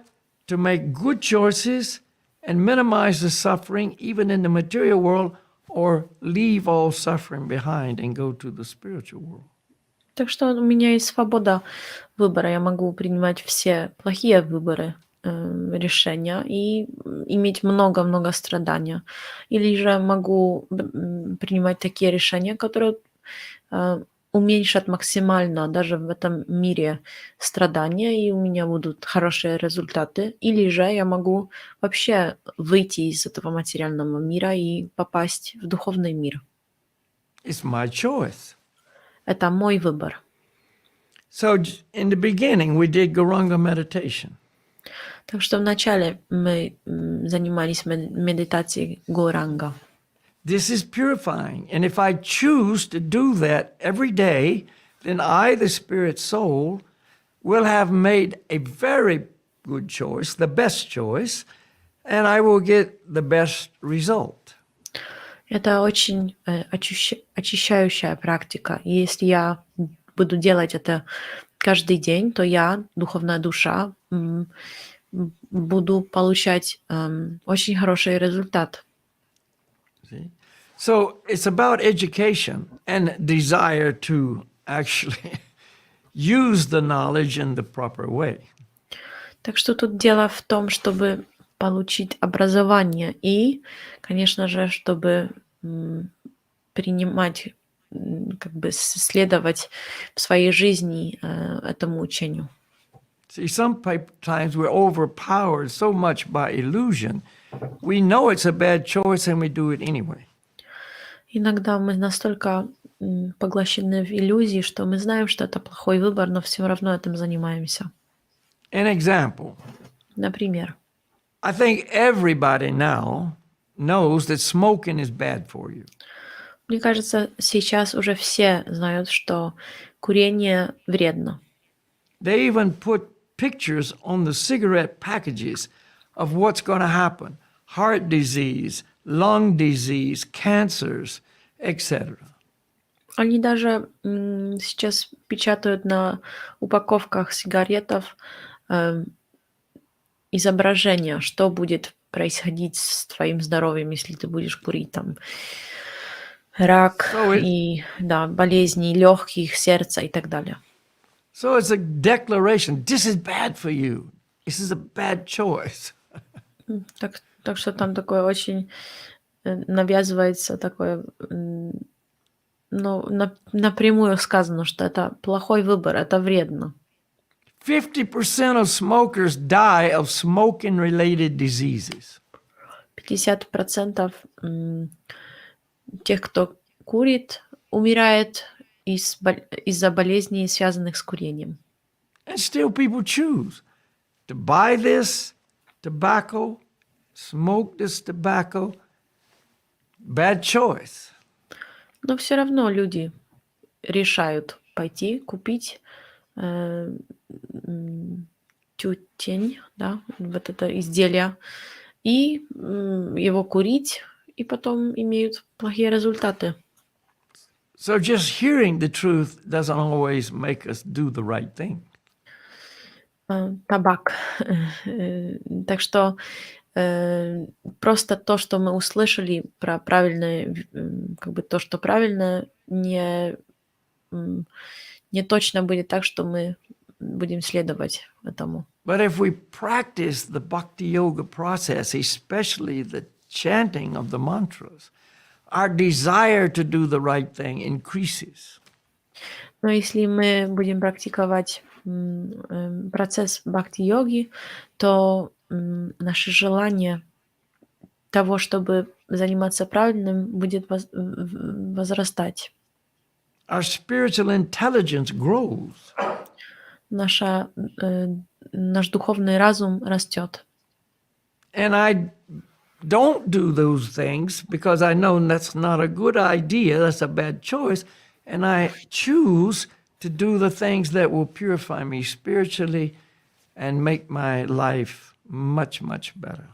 to make good choices and minimize the suffering even in the material world, or leave all suffering behind and go to the spiritual world. Так что у меня есть свобода выбора. Я могу принимать все плохие выборы, решения и иметь много-много страдания. Или же могу принимать такие решения, которые уменьшат максимально даже в этом мире страдания, и у меня будут хорошие результаты. Или же я могу вообще выйти из этого материального мира и попасть в духовный мир. It's my choice. Это мой выбор. So in the beginning, we did Goranga meditation. Так что вначале мы занимались медитацией Горанга. This is purifying. And if I choose to do that every day, then I, the spirit soul, will have made a very good choice, the best choice, and I will get the best result. Это очень очищающая практика. И если я буду делать это каждый день, то я, духовная душа, буду получать очень хороший результат. See? So it's about education and desire to actually use the knowledge in the proper way. Так что тут дело в том, чтобы получить образование и, конечно же, чтобы принимать, как бы следовать в своей жизни этому учению. See, sometimes we're overpowered so much by illusion, we know it's a bad choice and we do it anyway. Иногда мы настолько поглощены в иллюзии, что мы знаем, что это плохой выбор, но все равно этим занимаемся. An example. Например, I think everybody now knows that smoking is bad for you. мне кажется, сейчас уже все знают, что курение вредно. They even put pictures on the cigarette packages of what's going to happen. Heart disease, lung disease, cancers, etc. Они даже сейчас печатают на упаковках сигаретов изображение, что будет происходить с твоим здоровьем, если ты будешь курить там рак и болезни легких, сердца и так далее. So it's a declaration. This is bad for you. This is a bad choice. Так что там такое очень навязывается такое Ну, напрямую сказано, что это плохой выбор, это вредно. 50% of smokers die of smoking-related diseases. 50% тех, кто курит, умирает из-за болезней, связанных с курением. And still people choose to buy this tobacco, smoke this tobacco. Bad choice. Но все равно люди решают пойти купить тютюн, да, вот это изделие, и его курить, и потом имеют плохие результаты. So just hearing the truth doesn't always make us do the right thing. Табак. Так что просто то, что мы услышали про правильное, как бы то, что правильно, не точно будет так, что мы будем следовать этому. But if we practice the bhakti yoga process, especially the chanting of the mantras, our desire to do the right thing increases. Но если мы будем практиковать процесс бхакти-йоги, то наше желание того, чтобы заниматься правильным, будет возрастать. Our spiritual intelligence grows. Наш духовный разум растет. And I don't do those things because I know that's not a good idea, that's a bad choice, and I choose to do the things that will purify me spiritually and make my life much, much better.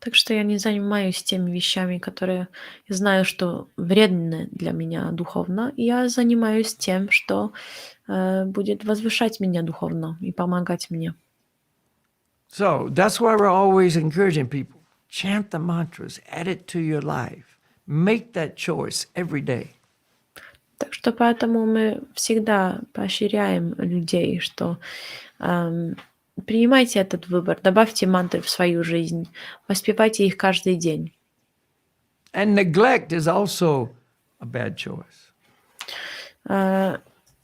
Так что я не занимаюсь теми вещами, которые я знаю, что вредны для меня духовно. Я занимаюсь тем, что будет возвышать меня духовно и помогать мне. So that's why we're always encouraging people. Chant the mantras, add it to your life. Make that choice every day. Так что поэтому мы всегда поощряем людей, что принимайте этот выбор, добавьте мантры в свою жизнь, воспевайте их каждый день. And neglect is also a bad choice.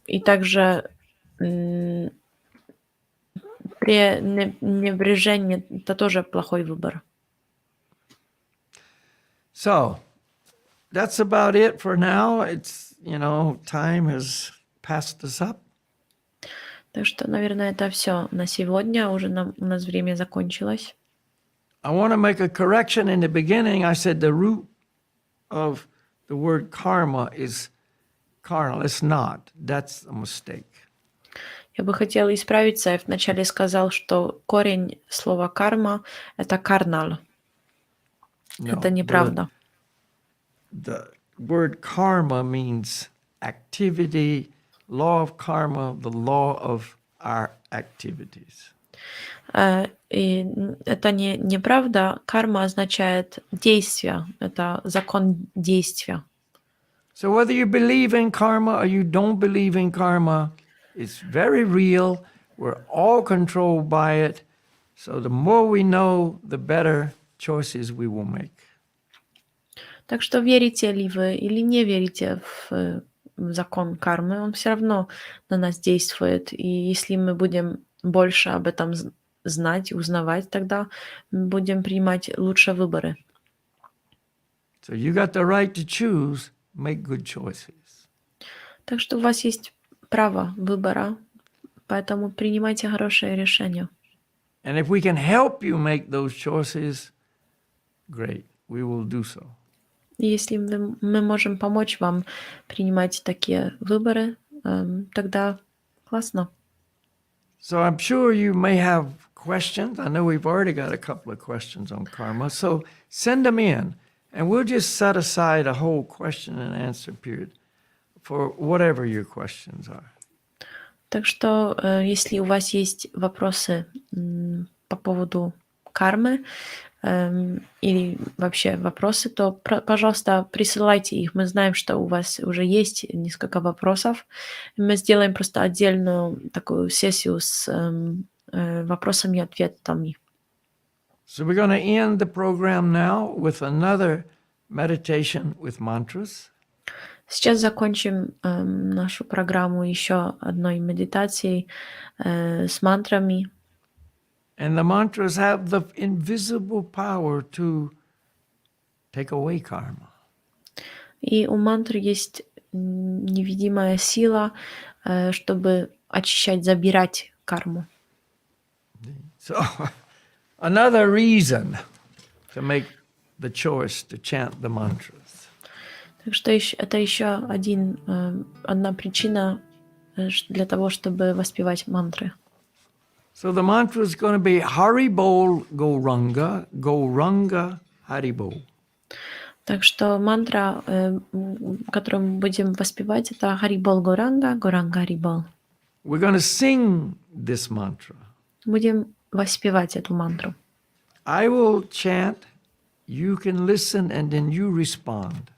И также пренебрежение — это тоже плохой выбор. So that's about it for now. It's, time has passed us up. Так что, наверное, это все на сегодня. Уже у нас время закончилось. I want to make a correction in the beginning. I said the root of the word karma is carnal. It's not. That's a mistake. Я бы хотела исправиться. Я вначале сказал, что корень слова карма — это карнал. Это неправда. The word karma means activity, law of karma, the law of our activities. И это неправда. Карма означает действие. Это закон действия. So whether you believe in karma or you don't believe in karma, it's very real. We're all controlled by it. So the more we know, the better choices we will make. Так что верите ли вы или не верите в закон кармы, он все равно на нас действует. И если мы будем больше об этом знать, узнавать, тогда мы будем принимать лучшие выборы. So you got the right to choose, make good choices. Так что у вас есть право выбора, поэтому принимайте хорошие решения. And if we can help you make those choices, great, we will do so. И если мы можем помочь вам принимать такие выборы, тогда классно. So I'm sure you may have questions. I know we've already got a couple of questions on karma. So send them in, and we'll just set aside a whole question and answer period for whatever your questions are. Так что, если у вас есть вопросы по поводу кармы или вообще вопросы, то, пожалуйста, присылайте их. Мы знаем, что у вас уже есть несколько вопросов. Мы сделаем просто отдельную такую сессию с вопросами и ответами. So we're going to end the program now with another meditation with mantras. Сейчас закончим нашу программу еще одной медитацией с мантрами. And the mantras have the invisible power to take away karma. И у мантр есть невидимая сила, чтобы очищать, забирать карму. So, another reason to make the choice to chant the mantras. Так что это еще одна причина для того, чтобы воспевать мантры. So the mantra is going to be Haribol Goranga, Goranga Haribol. Так что мантра, которую мы будем воспевать, это Харибол Горанга, Горанга Харибол. We're going to sing this mantra. Будем воспевать эту мантру. I will chant, you can listen, and then you respond.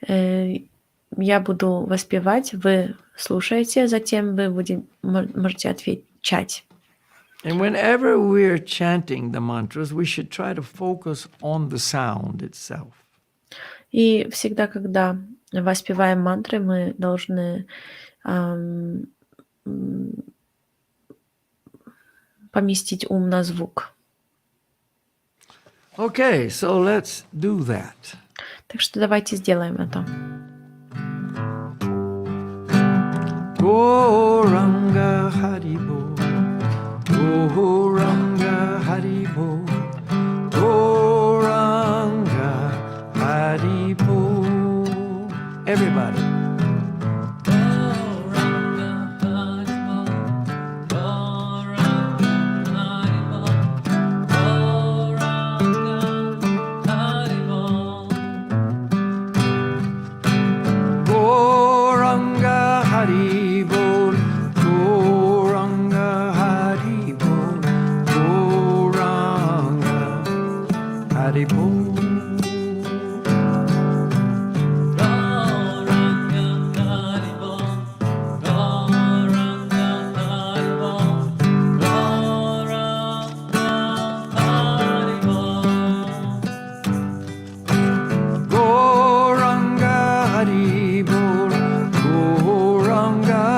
Я буду воспевать, вы слушаете, затем вы можете отвечать. And whenever we're chanting the mantras, we should try to focus on the sound itself. И всегда, когда воспеваем мантры, мы должны поместить ум на звук. Okay, so let's do that. Так что давайте сделаем это. Goranga Haribo, Goranga Haribo, Goranga Haribo. Everybody. Goranga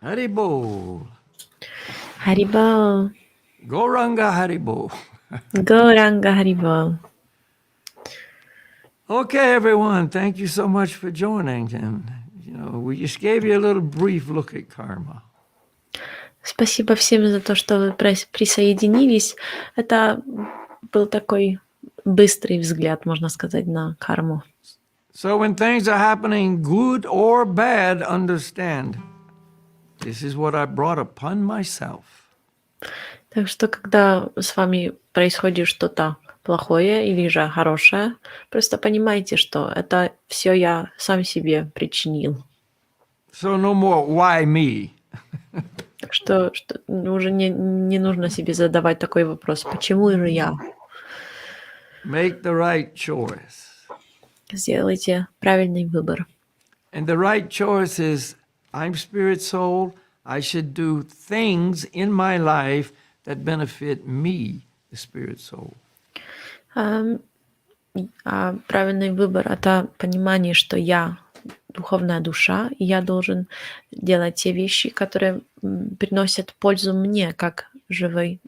Haribol. Haribol. Goranga Haribol. Goranga Haribol. Okay, everyone. Thank you so much for joining. And, we just gave you a little brief look at karma. Спасибо всем за то, что вы присоединились. Это был такой быстрый взгляд, можно сказать, на карму. So when things are happening, good or bad, understand, this is what I brought upon myself. Так что, когда с вами происходит что-то плохое или же хорошее, просто понимайте, что это все я сам себе причинил. So no more why me. Так что уже не нужно себе задавать такой вопрос, почему же я? Make the right choice. Сделайте правильный выбор. And the right choice is, I'm spirit soul, I should do things in my life that benefit me, the spirit soul. Правильный выбор — это понимание, что я духовная душа, и я должен делать те вещи, которые приносят пользу мне, как живой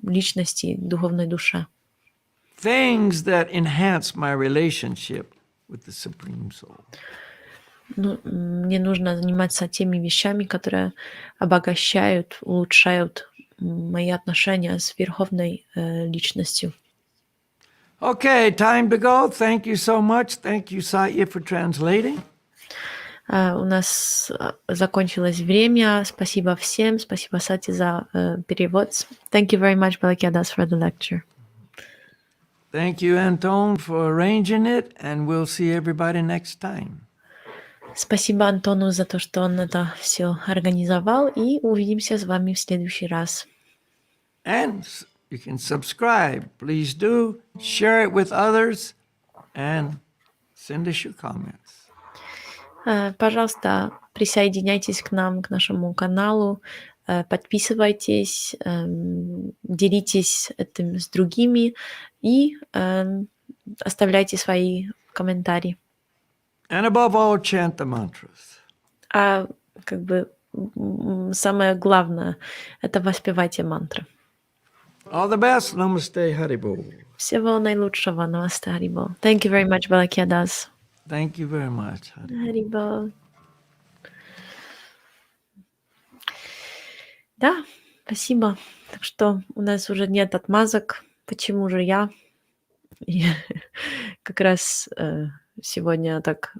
личности, духовной душе. Things that enhance my relationship with the Supreme Soul. Мне нужно заниматься теми вещами, которые обогащают, улучшают мои отношения с верховной личностью. Okay, time to go. Thank you so much. Thank you, Satya, for translating. У нас закончилось время. Спасибо всем. Спасибо, Сати, за перевод. Thank you very much, Balakkhилья, for the lecture. Thank you, Anton, for arranging it, and we'll see everybody next time. Спасибо Антону за то, что он это все организовал, и увидимся с вами в следующий раз. And you can subscribe. Please do. Share it with others, and send us your comments. Пожалуйста, присоединяйтесь к нам, к нашему каналу, подписывайтесь, делитесь этим с другими и оставляйте свои комментарии. And above all, chant the mantras. Самое главное — это воспевайте мантры. All the best. Namaste, Haribol. Всего наилучшего. Namaste, Haribol. Thank you very much, Balakkhилья. Thank you very much, Haribol. Haribol. Да, спасибо. Так что у нас уже нет отмазок. Почему же я? И как раз сегодня так,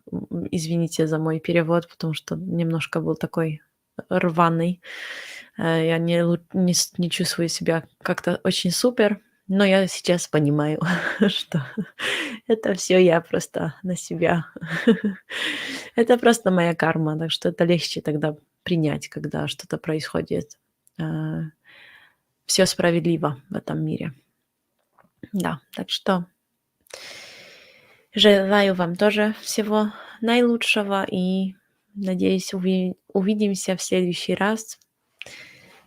извините за мой перевод, потому что немножко был такой рваный. Я не чувствую себя как-то очень супер, но я сейчас понимаю, что это все я просто на себя. Это просто моя карма, так что это легче тогда принять, когда что-то происходит. Все справедливо в этом мире. Да, так что желаю вам тоже всего наилучшего и надеюсь, увидимся в следующий раз.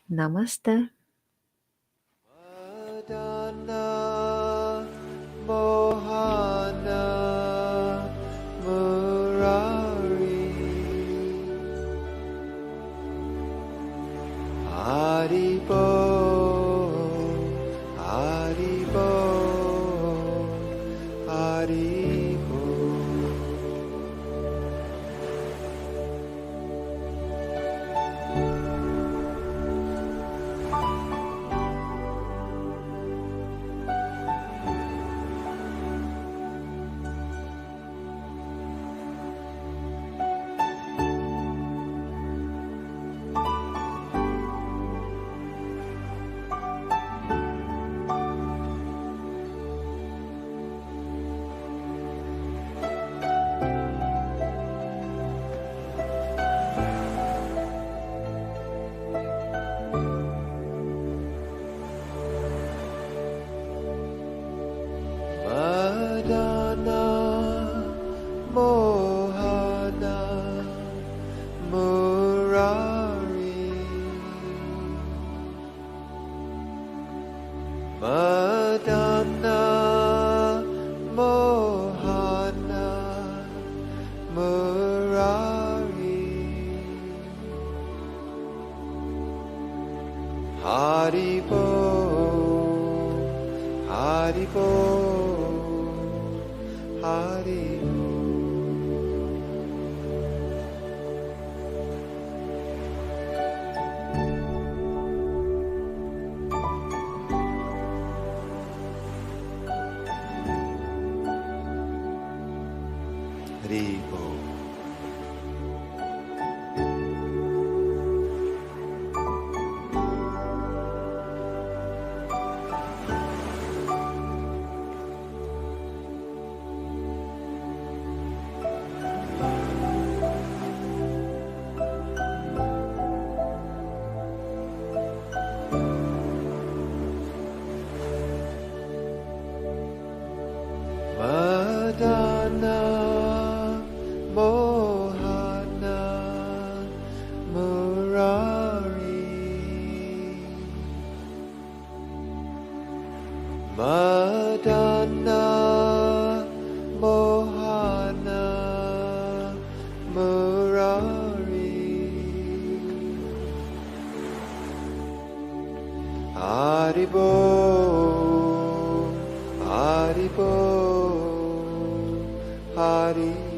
Намасте. Haribo, Haribo, Haribo. Haribo. Madana, Mohana, Murari. Madana, Mohana, Murari. Haribo, Haribo, Haribo.